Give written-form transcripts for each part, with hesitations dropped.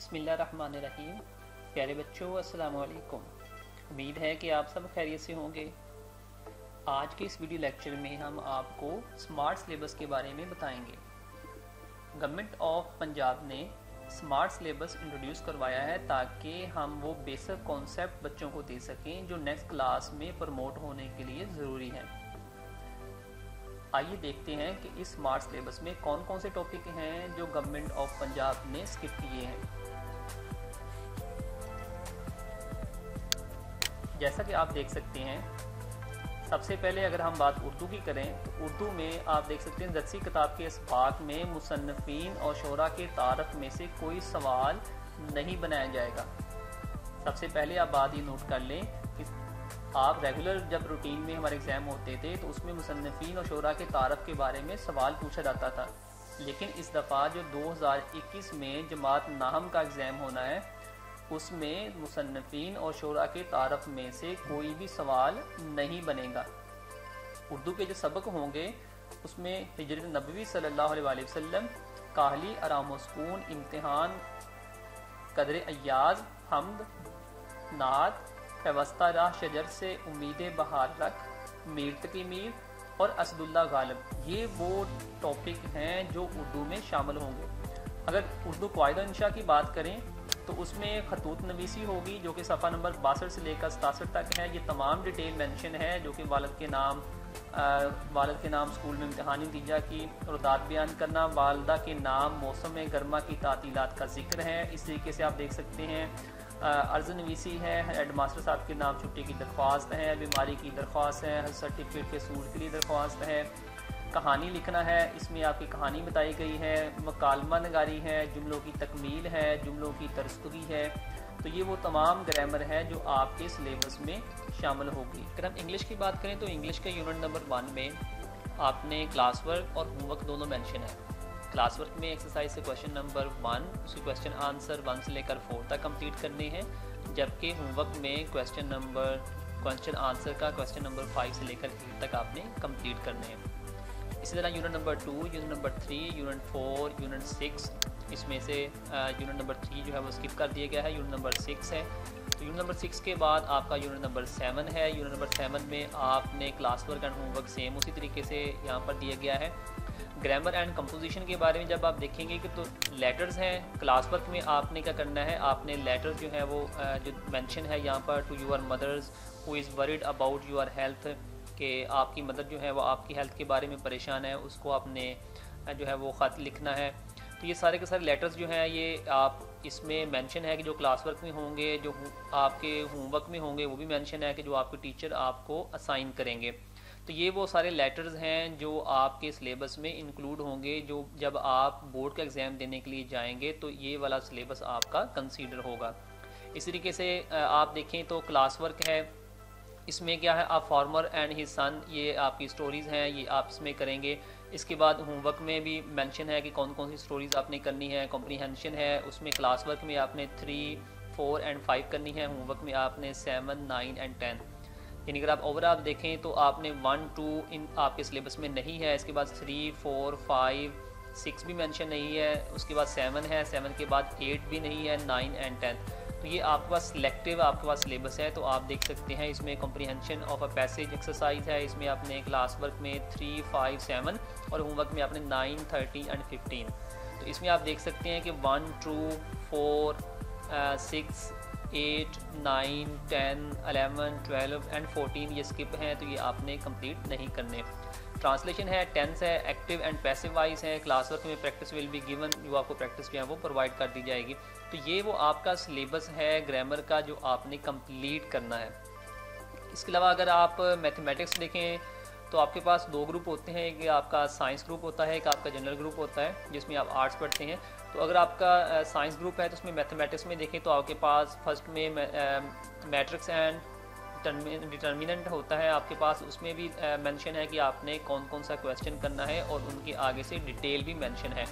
बिस्मिल्लाहिर्रहमानिर्रहीम। प्यारे बच्चों, अस्सलाम वालेकुम। उम्मीद है कि आप सब खैरियत से होंगे। आज के इस वीडियो लेक्चर में हम आपको स्मार्ट सिलेबस के बारे में बताएंगे। गवर्नमेंट ऑफ पंजाब ने स्मार्ट सिलेबस इंट्रोड्यूस करवाया है ताकि हम वो बेसिक कॉन्सेप्ट बच्चों को दे सकें जो नेक्स्ट क्लास में प्रमोट होने के लिए ज़रूरी है। आइए देखते हैं कि इस स्मार्ट सिलेबस में कौन कौन से टॉपिक हैं जो गवर्नमेंट ऑफ पंजाब ने स्किप किए हैं। जैसा कि आप देख सकते हैं, सबसे पहले अगर हम बात उर्दू की करें तो उर्दू में आप देख सकते हैं दरसी किताब के इसबाक में मुसन्निफीन और शोरा के तारफ में से कोई सवाल नहीं बनाया जाएगा। सबसे पहले आप बात ये नोट कर लें कि आप रेगुलर जब रूटीन में हमारे एग्ज़ाम होते थे तो उसमें मुसन्निफीन और शोरा के तारफ के बारे में सवाल पूछा जाता था, लेकिन इस दफ़ा जो 2021 में जमात नाहम का एग्ज़ाम होना है उसमें मुसन्निफीन और शोरा के तारफ में से कोई भी सवाल नहीं बनेगा। उर्दू के जो सबक होंगे उसमें हिजरत नबवी सल्लल्लाहु अलैहि वसल्लम, काहली, आराम सुकून, इम्तिहान, कदर अय्याज, हम्द, नात, पैवस्ता राह शजर से उम्मीद बहार रख, मीर तकी मीर और असदुल्ला गालिब, ये वो टॉपिक हैं जो उर्दू में शामिल होंगे। अगर उर्दू क़वाइद इंशा की बात करें तो उसमें खतूत नवीसी होगी जो कि सफ़ा नंबर 62 से लेकर 67 तक है। ये तमाम डिटेल मेंशन है जो कि वालिद के नाम, स्कूल में इम्तिहानी नतीजा की रुदात बयान करना, वालदा के नाम, मौसम गर्मा की तातीलात का जिक्र है। इस तरीके से आप देख सकते हैं अर्ज़ नवीसी है, हेड मास्टर साहब के नाम छुट्टी की दरख्वास्त है, बीमारी की दरख्वास्त है, सर्टिफिकेट के सूल के लिए दरख्वास्त है, कहानी लिखना है, इसमें आपकी कहानी बताई गई है, मकालमा नगारी है, जुमलों की तकमील है, जुमलों की तरसुगी है। तो ये वो तमाम ग्रामर है जो आपके सिलेबस में शामिल होगी। अगर हम इंग्लिश की बात करें तो इंग्लिश के यूनिट नंबर 1 में आपने क्लास वर्क और होमवर्क दोनों मेंशन है। क्लास वर्क में एक्सरसाइज से क्वेश्चन नंबर 1 उसके क्वेश्चन आंसर 1 से लेकर 4 तक कंप्लीट करने हैं, जबकि होमवर्क में क्वेश्चन आंसर का क्वेश्चन नंबर 5 से लेकर 8 तक आपने कंप्लीट करने हैं। इसी तरह unit number 2, unit number 3, unit 4, unit 6, इसमें से यूनिट नंबर 3 जो है वो स्किप कर दिया गया है, यूनिट नंबर 6 है। तो यूनिट नंबर 6 के बाद आपका यूनिट नंबर 7 है। यूनिट नंबर 7 में आपने class work and homework same उसी तरीके से यहाँ पर दिया गया है। ग्रामर एंड कंपोजिशन के बारे में जब आप देखेंगे कि तो लेटर्स हैं, क्लास वर्क में आपने क्या करना है, आपने लेटर जो है वो जो मेंशन है यहाँ पर, to your mothers who is worried about your health, कि आपकी मदर जो है वो आपकी हेल्थ के बारे में परेशान है, उसको आपने जो है वो ख़त लिखना है। तो ये सारे के सारे लेटर्स जो हैं ये आप इसमें मेंशन है कि जो क्लास वर्क में होंगे, जो आपके होमवर्क में होंगे वो भी मेंशन है कि जो आपके टीचर आपको असाइन करेंगे। तो ये वो सारे लेटर्स हैं जो आपके सिलेबस में इंक्लूड होंगे, जो जब आप बोर्ड का एग्ज़ाम देने के लिए जाएंगे तो ये वाला सिलेबस आपका कंसीडर होगा। इस तरीके से आप देखें तो क्लास वर्क है, इसमें क्या है, आप फार्मर एंड हिज सन, ये आपकी स्टोरीज़ हैं, ये आप इसमें करेंगे। इसके बाद होमवर्क में भी मेंशन है कि कौन कौन सी स्टोरीज़ आपने करनी है। कॉम्प्रीहेंशन है, उसमें क्लास वर्क में आपने 3, 4 एंड 5 करनी है, होमवर्क में आपने 7, 9 एंड 10। यानी अगर आप ओवरऑल देखें तो आपने 1, 2 इन आपके सिलेबस में नहीं है। इसके बाद 3, 4, 5, 6 भी मेंशन नहीं है। उसके बाद 7 है, 7 के बाद 8 भी नहीं है, 9 एंड 10। तो ये आपके पास सिलेक्टिव आपके पास सिलेबस है। तो आप देख सकते हैं इसमें comprehension of a passage exercise है, इसमें आपने क्लास वर्क में 3, 5, 7 और होमवर्क में आपने 9, 13 एंड 15। तो इसमें आप देख सकते हैं कि 1, 2, 4, 6, 8, 9, 10, 11, 12 एंड 14 ये स्किप हैं, तो ये आपने कंप्लीट नहीं करने। ट्रांसलेशन है, टेंस है, एक्टिव एंड पैसिव वाइज है। क्लास वर्क में प्रैक्टिस विल बी गिवन, जो आपको प्रैक्टिस जो है वो प्रोवाइड कर दी जाएगी। तो ये वो आपका सिलेबस है ग्रामर का जो आपने कंप्लीट करना है। इसके अलावा अगर आप मैथमेटिक्स देखें तो आपके पास 2 ग्रुप होते हैं, एक आपका साइंस ग्रुप होता है, एक आपका जनरल ग्रुप होता है जिसमें आप आर्ट्स पढ़ते हैं। तो अगर आपका साइंस ग्रुप है तो उसमें मैथमेटिक्स में देखें तो आपके पास फर्स्ट में मैट्रिक्स एंड डिटर्मिनेंट होता है आपके पास, उसमें भी मेंशन है कि आपने कौन कौन सा क्वेश्चन करना है और उनके आगे से डिटेल भी मेंशन है।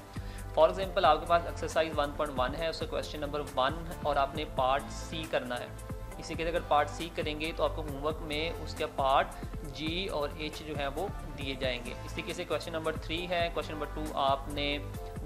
फॉर एग्जांपल आपके पास एक्सरसाइज 1.1 है, उसका क्वेश्चन नंबर 1 और आपने पार्ट सी करना है। इसी के अगर पार्ट सी करेंगे तो आपको होमवर्क में उसका पार्ट जी और एच जो है वो दिए जाएंगे। इस तरीके से क्वेश्चन नंबर 3 है, क्वेश्चन नंबर 2 आपने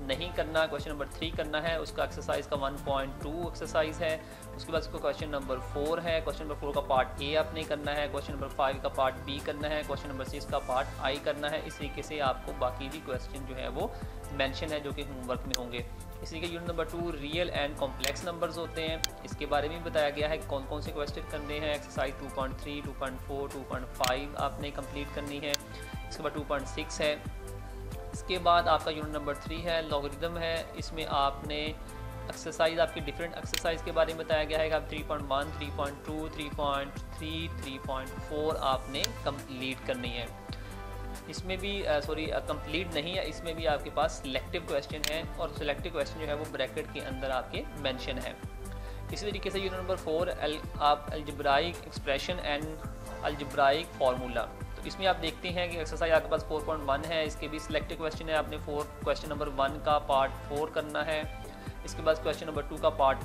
नहीं करना, क्वेश्चन नंबर 3 करना है। उसका एक्सरसाइज का 1.2 एक्सरसाइज है। उसके बाद उसको क्वेश्चन नंबर 4 है। क्वेश्चन नंबर 4 का पार्ट ए आपने करना है, क्वेश्चन नंबर 5 का पार्ट बी करना है, क्वेश्चन नंबर 6 का पार्ट आई करना है। इस तरीके से आपको बाकी भी क्वेश्चन जो है वो मेंशन है जो कि होमवर्क में होंगे। इसी के unit number 2 real and complex numbers होते हैं, इसके बारे में बताया गया है कौन कौन से क्वेश्चन करने हैं। एक्सरसाइज 2.3, 2.4, 2.5 आपने कंप्लीट करनी है। इसके बाद 2.6 है। इसके बाद आपका यूनिट नंबर 3 है, लॉगरिदम है। इसमें आपने एक्सरसाइज आपकी डिफरेंट एक्सरसाइज के बारे में बताया गया है कि आप 3.1, 3.2, 3.3, 3.4 आपने कंप्लीट करनी है। इसमें भी कंप्लीट नहीं है, इसमें भी आपके पास सिलेक्टिव क्वेश्चन है और सिलेक्टिव क्वेश्चन जो है वो ब्रैकेट के अंदर आपके मेंशन है। इसी तरीके से यूनिट नंबर 4 आप algebraic expression and algebraic formula, तो इसमें आप देखते हैं कि एक्सरसाइज आपके पास 4.1 है, इसके भी सिलेक्टिव क्वेश्चन है। आपने क्वेश्चन नंबर 1 का पार्ट 4 करना है। इसके बाद क्वेश्चन नंबर 2 का पार्ट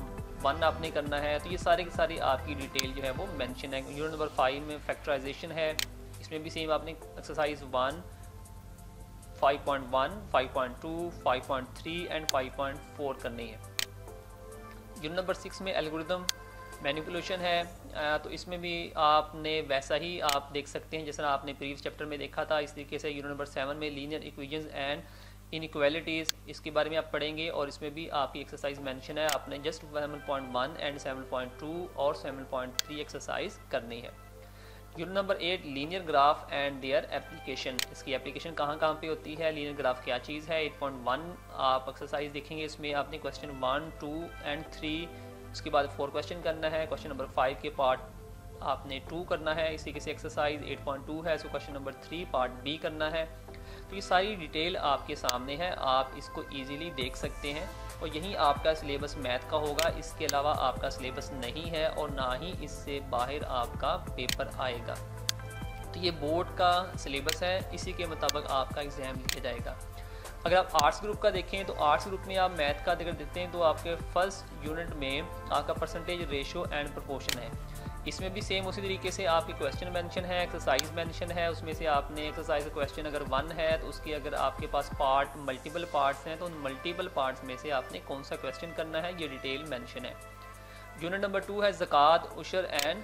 1 आपने करना है। तो ये सारी की सारी आपकी डिटेल जो है वो मेंशन है। यूनिट नंबर 5 में फैक्टराइजेशन है, इसमें भी सेम आपने एक्सरसाइज 1, 5.1, 5.2, 5.3 एंड 5.4 करनी है। यूनिट नंबर 6 में एल्गोरिथम मैनिपुलेशन है, तो इसमें भी आपने वैसा ही आप देख सकते हैं जैसा आपने प्रीवियस चैप्टर में देखा था। इस तरीके से यूनिट नंबर 7 में लीनियर इक्वेशंस एंड इनइक्वालिटीज़, इसके बारे में आप पढ़ेंगे और इसमें भी आपकी एक्सरसाइज मेंशन है। आपने जस्ट 7.1 एंड 7.2 और 7.3 एक्सरसाइज करनी है। Unit number 8 linear graph and their application, इसकी एप्लीकेशन कहाँ कहाँ पे होती है, लीनियर ग्राफ क्या चीज़ है। 8.1 आप एक्सरसाइज देखेंगे, इसमें आपने क्वेश्चन 1, 2 एंड 3, उसके बाद 4 क्वेश्चन करना है। क्वेश्चन नंबर 5 के पार्ट आपने 2 करना है। इसी के से एक्सरसाइज 8.2 है, so question number 3 part B करना है। तो ये सारी डिटेल आपके सामने है, आप इसको ईजिली देख सकते हैं और यही आपका सिलेबस मैथ का होगा। इसके अलावा आपका सिलेबस नहीं है और ना ही इससे बाहर आपका पेपर आएगा। तो ये बोर्ड का सिलेबस है, इसी के मुताबिक आपका एग्ज़ाम लिखा जाएगा। अगर आप आर्ट्स ग्रुप का देखें तो आर्ट्स ग्रुप में आप मैथ का अगर देते हैं तो आपके फर्स्ट यूनिट में आपका परसेंटेज रेशो एंड प्रोपोर्शन है। इसमें भी सेम उसी तरीके से आपके क्वेश्चन मेंशन है, एक्सरसाइज मेंशन है। उसमें से आपने एक्सरसाइज क्वेश्चन अगर 1 है तो उसकी अगर आपके पास पार्ट मल्टीपल पार्ट्स हैं तो उन मल्टीपल पार्ट्स में से आपने कौन सा क्वेश्चन करना है, ये डिटेल मेंशन है। यूनिट नंबर 2 है ज़कात, उशर एंड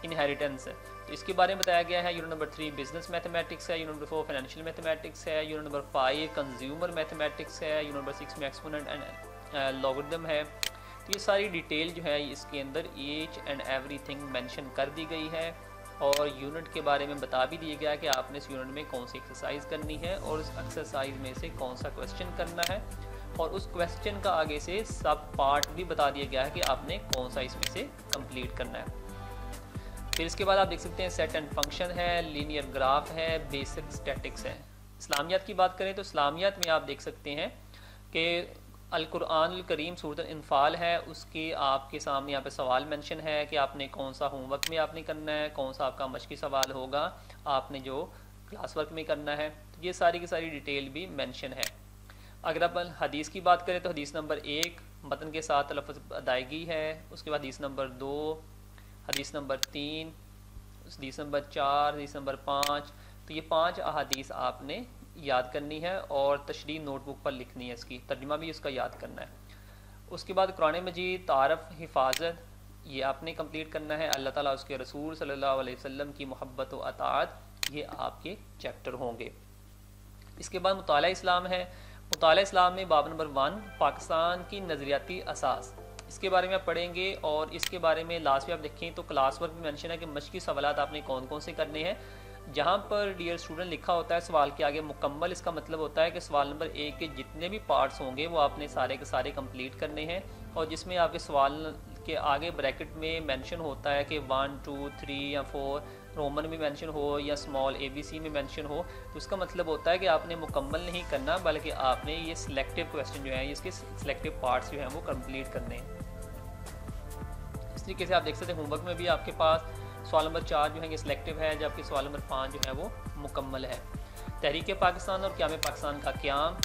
इनहेरिटेंस, तो इसके बारे में बताया गया है। यूनिट नंबर 3 बिजनेस मैथमेटिक्स है। यूनिट नंबर 4 फाइनेंशियल मैथमेटिक्स है। यूनिट नंबर 5 कंज्यूमर मैथमेटिक्स है। यूनिट नंबर 6 में एक्सपोनेंट एंड लॉगरिथम है। तो ये सारी डिटेल जो है इसके अंदर ईच एंड एवरीथिंग मेंशन कर दी गई है और यूनिट के बारे में बता भी दिया गया है कि आपने इस यूनिट में कौन सी एक्सरसाइज करनी है और उस एक्सरसाइज में से कौन सा क्वेश्चन करना है और उस क्वेश्चन का आगे से सब पार्ट भी बता दिया गया है कि आपने कौन सा इसमें से कंप्लीट करना है। फिर इसके बाद आप देख सकते हैं सेट एंड फंक्शन है, लीनियर ग्राफ है, बेसिक स्टैटिक्स है। इस्लामियात की बात करें तो इस्लामियात में आप देख सकते हैं कि अल कुरान अल करीम सूरत इनफाल है, उसके आपके सामने यहाँ पे सवाल मेंशन है कि आपने कौन सा होमवर्क में आपने करना है, कौन सा आपका मश्की सवाल होगा आपने जो क्लास वर्क में करना है। तो ये सारी की सारी डिटेल भी मेंशन है। अगर अपन हदीस की बात करें तो हदीस नंबर 1 मतन के साथ लफ्ज़ अदायगी है। उसके बाद हदीस नंबर 2, हदीस नंबर 3, हदीस नंबर 4, हदीस नंबर 5। तो ये 5 अहादीस आपने याद करनी है और तशरीह नोटबुक पर लिखनी है, इसकी तर्जुमा भी इसका याद करना है। उसके बाद कुरान मजीद, तारफ़, हिफाजत, ये आपने कंप्लीट करना है। अल्लाह ताला उसके रसूल सल्लल्लाहु अलैहि वसल्लम की मोहब्बत व अताअत, ये आपके चैप्टर होंगे। इसके बाद मुताला इस्लाम है। मुताला इस्लाम में बाब नंबर 1 पाकिस्तान की नज़रियाती असास, इसके बारे में आप पढ़ेंगे और इसके बारे में लास्ट में आप देखें तो क्लास वर्क में मेंशन है कि मश्की सवालात आपने कौन कौन से करने हैं। जहाँ पर डियर स्टूडेंट लिखा होता है सवाल के आगे मुकम्मल, इसका मतलब होता है कि सवाल नंबर 1 के जितने भी पार्ट्स होंगे वो आपने सारे के सारे कंप्लीट करने हैं। और जिसमें आपके सवाल के आगे ब्रैकेट में मेंशन होता है कि 1, 2, 3 या 4 रोमन में मेंशन हो या स्मॉल ABC में मेंशन हो, तो इसका मतलब होता है कि आपने मुकम्मल नहीं करना बल्कि आपने ये सिलेक्टिव क्वेश्चन जो है इसके सिलेक्टिव पार्ट्स जो हैं वो कंप्लीट करने हैं। इस तरीके से आप देख सकते हैं होमवर्क में भी आपके पास सवाल नंबर 4 जो है ये सिलेक्टिव है, जबकि सवाल नंबर 5 जो है वो मुकम्मल है। तहरीक पाकिस्तान और क़याम पाकिस्तान का क़याम,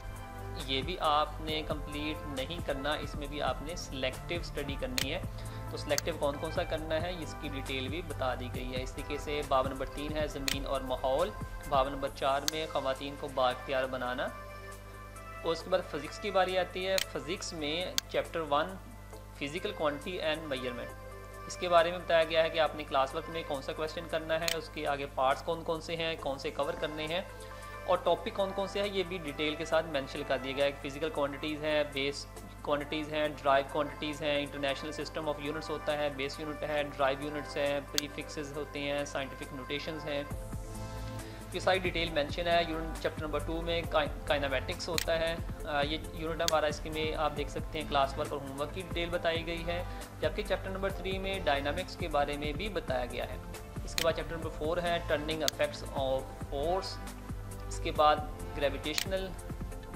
ये भी आपने कंप्लीट नहीं करना, इसमें भी आपने सिलेक्टिव स्टडी करनी है। तो सिलेक्टिव कौन कौन सा करना है इसकी डिटेल भी बता दी गई है। इस तरीके से बाब नंबर 3 है ज़मीन और माहौल। बाब नंबर 4 में ख़वातीन को बाइख्तियार बनाना। और उसके बाद फिज़िक्स की बारी आती है। फिज़िक्स में chapter 1 physical quantity and measurement, इसके बारे में बताया गया है कि आपने क्लास वर्क में कौन सा क्वेश्चन करना है, उसके आगे पार्ट्स कौन कौन से हैं, कौन से कवर करने हैं और टॉपिक कौन कौन से हैं, ये भी डिटेल के साथ मेंशन कर दिया गया है। फिजिकल क्वांटिटीज़ हैं, बेस क्वांटिटीज़ हैं, ड्राइव क्वांटिटीज़ हैं, इंटरनेशनल सिस्टम ऑफ यूनिट्स होता है, बेस यूनिट है, ड्राइव यूनिट्स हैं, प्रीफिक्सेस होते हैं, साइंटिफिक नोटेशंस हैं, ये सारी डिटेल मेंशन है। यूनिट चैप्टर नंबर 2 में काइनेमेटिक्स होता है, ये यूनिट हमारा, इसके में आप देख सकते हैं क्लास वर्क और होमवर्क की डिटेल बताई गई है। जबकि चैप्टर नंबर 3 में डायनामिक्स के बारे में भी बताया गया है। इसके बाद चैप्टर नंबर 4 है टर्निंग इफेक्ट्स ऑफ फोर्स, इसके बाद ग्रेविटेशनल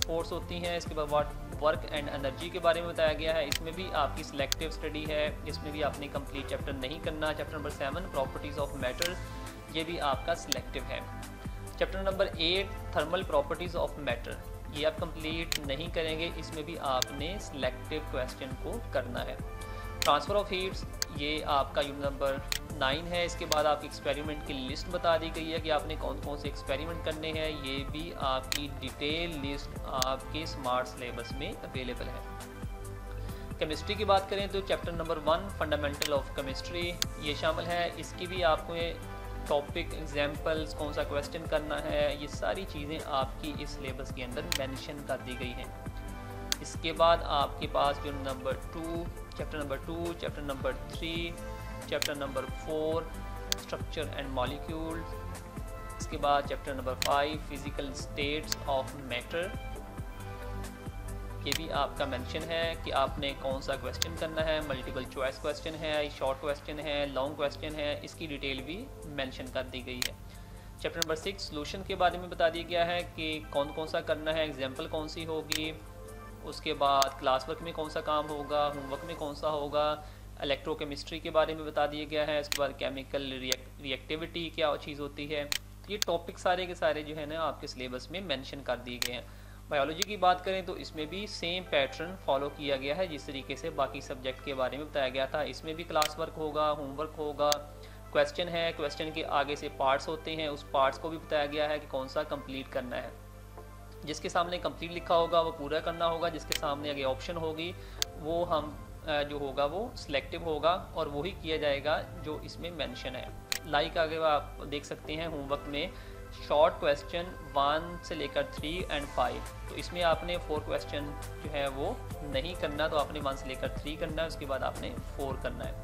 फोर्स होती हैं, इसके बाद वर्क एंड एनर्जी के बारे में बताया गया है। इसमें भी आपकी सिलेक्टिव स्टडी है, इसमें भी आपने कंप्लीट चैप्टर नहीं करना। Chapter number 7 properties of matter, ये भी आपका सिलेक्टिव है। Chapter number 8 thermal properties of matter, ये आप कंप्लीट नहीं करेंगे, इसमें भी आपने सिलेक्टिव क्वेश्चन को करना है। ट्रांसफ़र ऑफ हीट्स, ये आपका यूनिट नंबर 9 है। इसके बाद आपकी एक्सपेरिमेंट की लिस्ट बता दी गई है कि आपने कौन कौन से एक्सपेरिमेंट करने हैं, ये भी आपकी डिटेल लिस्ट आपके स्मार्ट सिलेबस में अवेलेबल है। केमिस्ट्री की बात करें तो chapter number 1 fundamental of chemistry ये शामिल है। इसकी भी आपको टॉपिक एग्जाम्पल्स, कौन सा क्वेश्चन करना है, ये सारी चीज़ें आपकी इस सिलेबस के अंदर मेंशन कर दी गई हैं। इसके बाद आपके पास जो number 2 chapter number 2, chapter number 3, chapter number 4 structure and molecules, इसके बाद chapter number 5 physical states of matter, ये भी आपका मेंशन है कि आपने कौन सा क्वेश्चन करना है। मल्टीपल चॉइस क्वेश्चन है, शॉर्ट क्वेश्चन है, लॉन्ग क्वेश्चन है, इसकी डिटेल भी मेंशन कर दी गई है। चैप्टर नंबर 6 सॉल्यूशन के बारे में बता दिया गया है कि कौन कौन सा करना है, एग्जाम्पल कौन सी होगी, उसके बाद क्लास वर्क में कौन सा काम होगा, होमवर्क में कौन सा होगा, इलेक्ट्रोकेमिस्ट्री के बारे में बता दिया गया है। उसके बाद केमिकल रिएक्टिविटी क्या चीज़ होती है। तो ये टॉपिक सारे के सारे जो है ना आपके सिलेबस में मेंशन कर दिए गए हैं। बायोलॉजी की बात करें तो इसमें भी सेम पैटर्न फॉलो किया गया है जिस तरीके से बाकी सब्जेक्ट के बारे में बताया गया था। इसमें भी क्लास वर्क होगा, होमवर्क होगा, क्वेश्चन है, क्वेश्चन के आगे से पार्ट्स होते हैं, उस पार्ट्स को भी बताया गया है कि कौन सा कंप्लीट करना है। जिसके सामने कंप्लीट लिखा होगा वो पूरा करना होगा, जिसके सामने आगे ऑप्शन होगी वो हम जो होगा वो सिलेक्टिव होगा और वही किया जाएगा जो इसमें मेंशन है। लाइक आगे आप देख सकते हैं होमवर्क में शॉर्ट क्वेश्चन 1 से लेकर 3 एंड 5, तो इसमें आपने 4 क्वेश्चन जो है वो नहीं करना, तो आपने 1 से लेकर 3 करना है, उसके बाद आपने 4 करना है।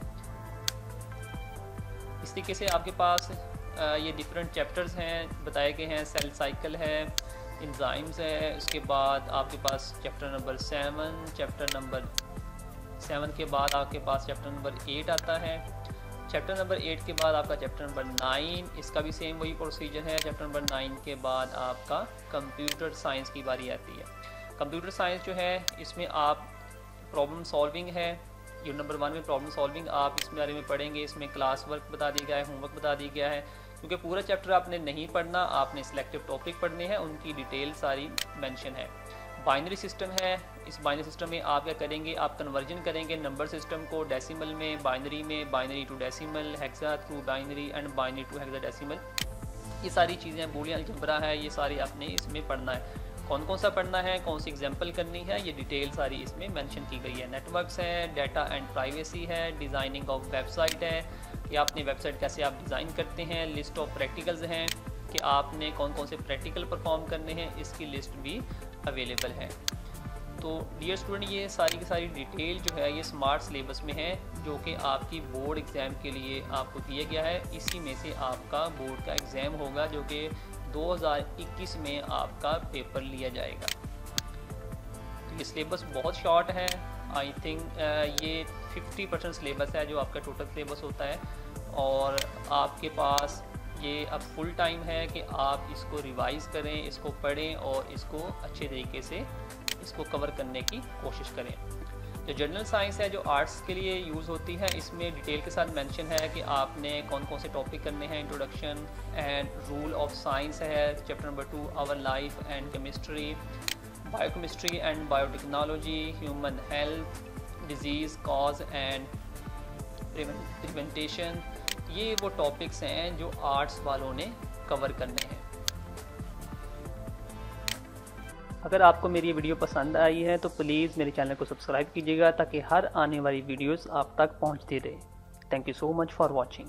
इस तरीके से आपके पास ये डिफरेंट चैप्टर्स हैं बताए गए हैं। सेल साइकिल है, एंजाइम्स है, उसके बाद आपके पास चैप्टर नंबर 7, चैप्टर नंबर 7 के बाद आपके पास चैप्टर नंबर 8 आता है। चैप्टर नंबर 8 के बाद आपका चैप्टर नंबर 9, इसका भी सेम वही प्रोसीजर है। चैप्टर नंबर 9 के बाद आपका कंप्यूटर साइंस की बारी आती है। कंप्यूटर साइंस जो है इसमें आप प्रॉब्लम सॉल्विंग है, यूनिट नंबर 1 में प्रॉब्लम सॉल्विंग आप इस बारे में पढ़ेंगे। इसमें क्लास वर्क बता दिया गया है, होमवर्क बता दिया गया है, क्योंकि पूरा चैप्टर आपने नहीं पढ़ना, आपने सिलेक्टिव टॉपिक पढ़ने हैं, उनकी डिटेल सारी मेंशन है। बाइनरी सिस्टम है, इस बाइनरी सिस्टम में आप क्या करेंगे, आप कन्वर्जन करेंगे नंबर सिस्टम को डेसिमल में, binary to decimal, hexa through binary and binary to hexadecimal. ये सारी चीज़ें बूलियन अलजेब्रा है, ये सारी आपने इसमें पढ़ना है। कौन कौन सा पढ़ना है, कौन सी एग्जाम्पल करनी है, ये डिटेल सारी इसमें मेंशन की गई है। नेटवर्क्स है, डाटा एंड प्राइवेसी है, डिज़ाइनिंग ऑफ वेबसाइट है कि आपने वेबसाइट कैसे आप डिज़ाइन करते हैं, लिस्ट ऑफ प्रैक्टिकल्स हैं कि आपने कौन कौन से प्रैक्टिकल परफॉर्म करने हैं, इसकी लिस्ट भी अवेलेबल है। तो डियर स्टूडेंट, ये सारी की सारी डिटेल जो है ये स्मार्ट सिलेबस में है, जो कि आपकी बोर्ड एग्ज़ाम के लिए आपको दिया गया है। इसी में से आपका बोर्ड का एग्ज़ाम होगा जो कि 2021 में आपका पेपर लिया जाएगा। तो ये सिलेबस बहुत शॉर्ट है, आई थिंक ये 50% सिलेबस है जो आपका टोटल सिलेबस होता है, और आपके पास ये अब फुल टाइम है कि आप इसको रिवाइज़ करें, इसको पढ़ें और इसको अच्छे तरीके से इसको कवर करने की कोशिश करें। जो जनरल साइंस है, जो आर्ट्स के लिए यूज़ होती है, इसमें डिटेल के साथ मेंशन है कि आपने कौन कौन से टॉपिक करने हैं। Introduction and rule of science है, chapter number 2 our life and chemistry, biochemistry and biotechnology, human health, disease cause and preventation. ये वो टॉपिक्स हैं जो आर्ट्स वालों ने कवर करने हैं। अगर आपको मेरी ये वीडियो पसंद आई है तो प्लीज़ मेरे चैनल को सब्सक्राइब कीजिएगा ताकि हर आने वाली वीडियोस आप तक पहुंचती रहे। Thank you so much for watching.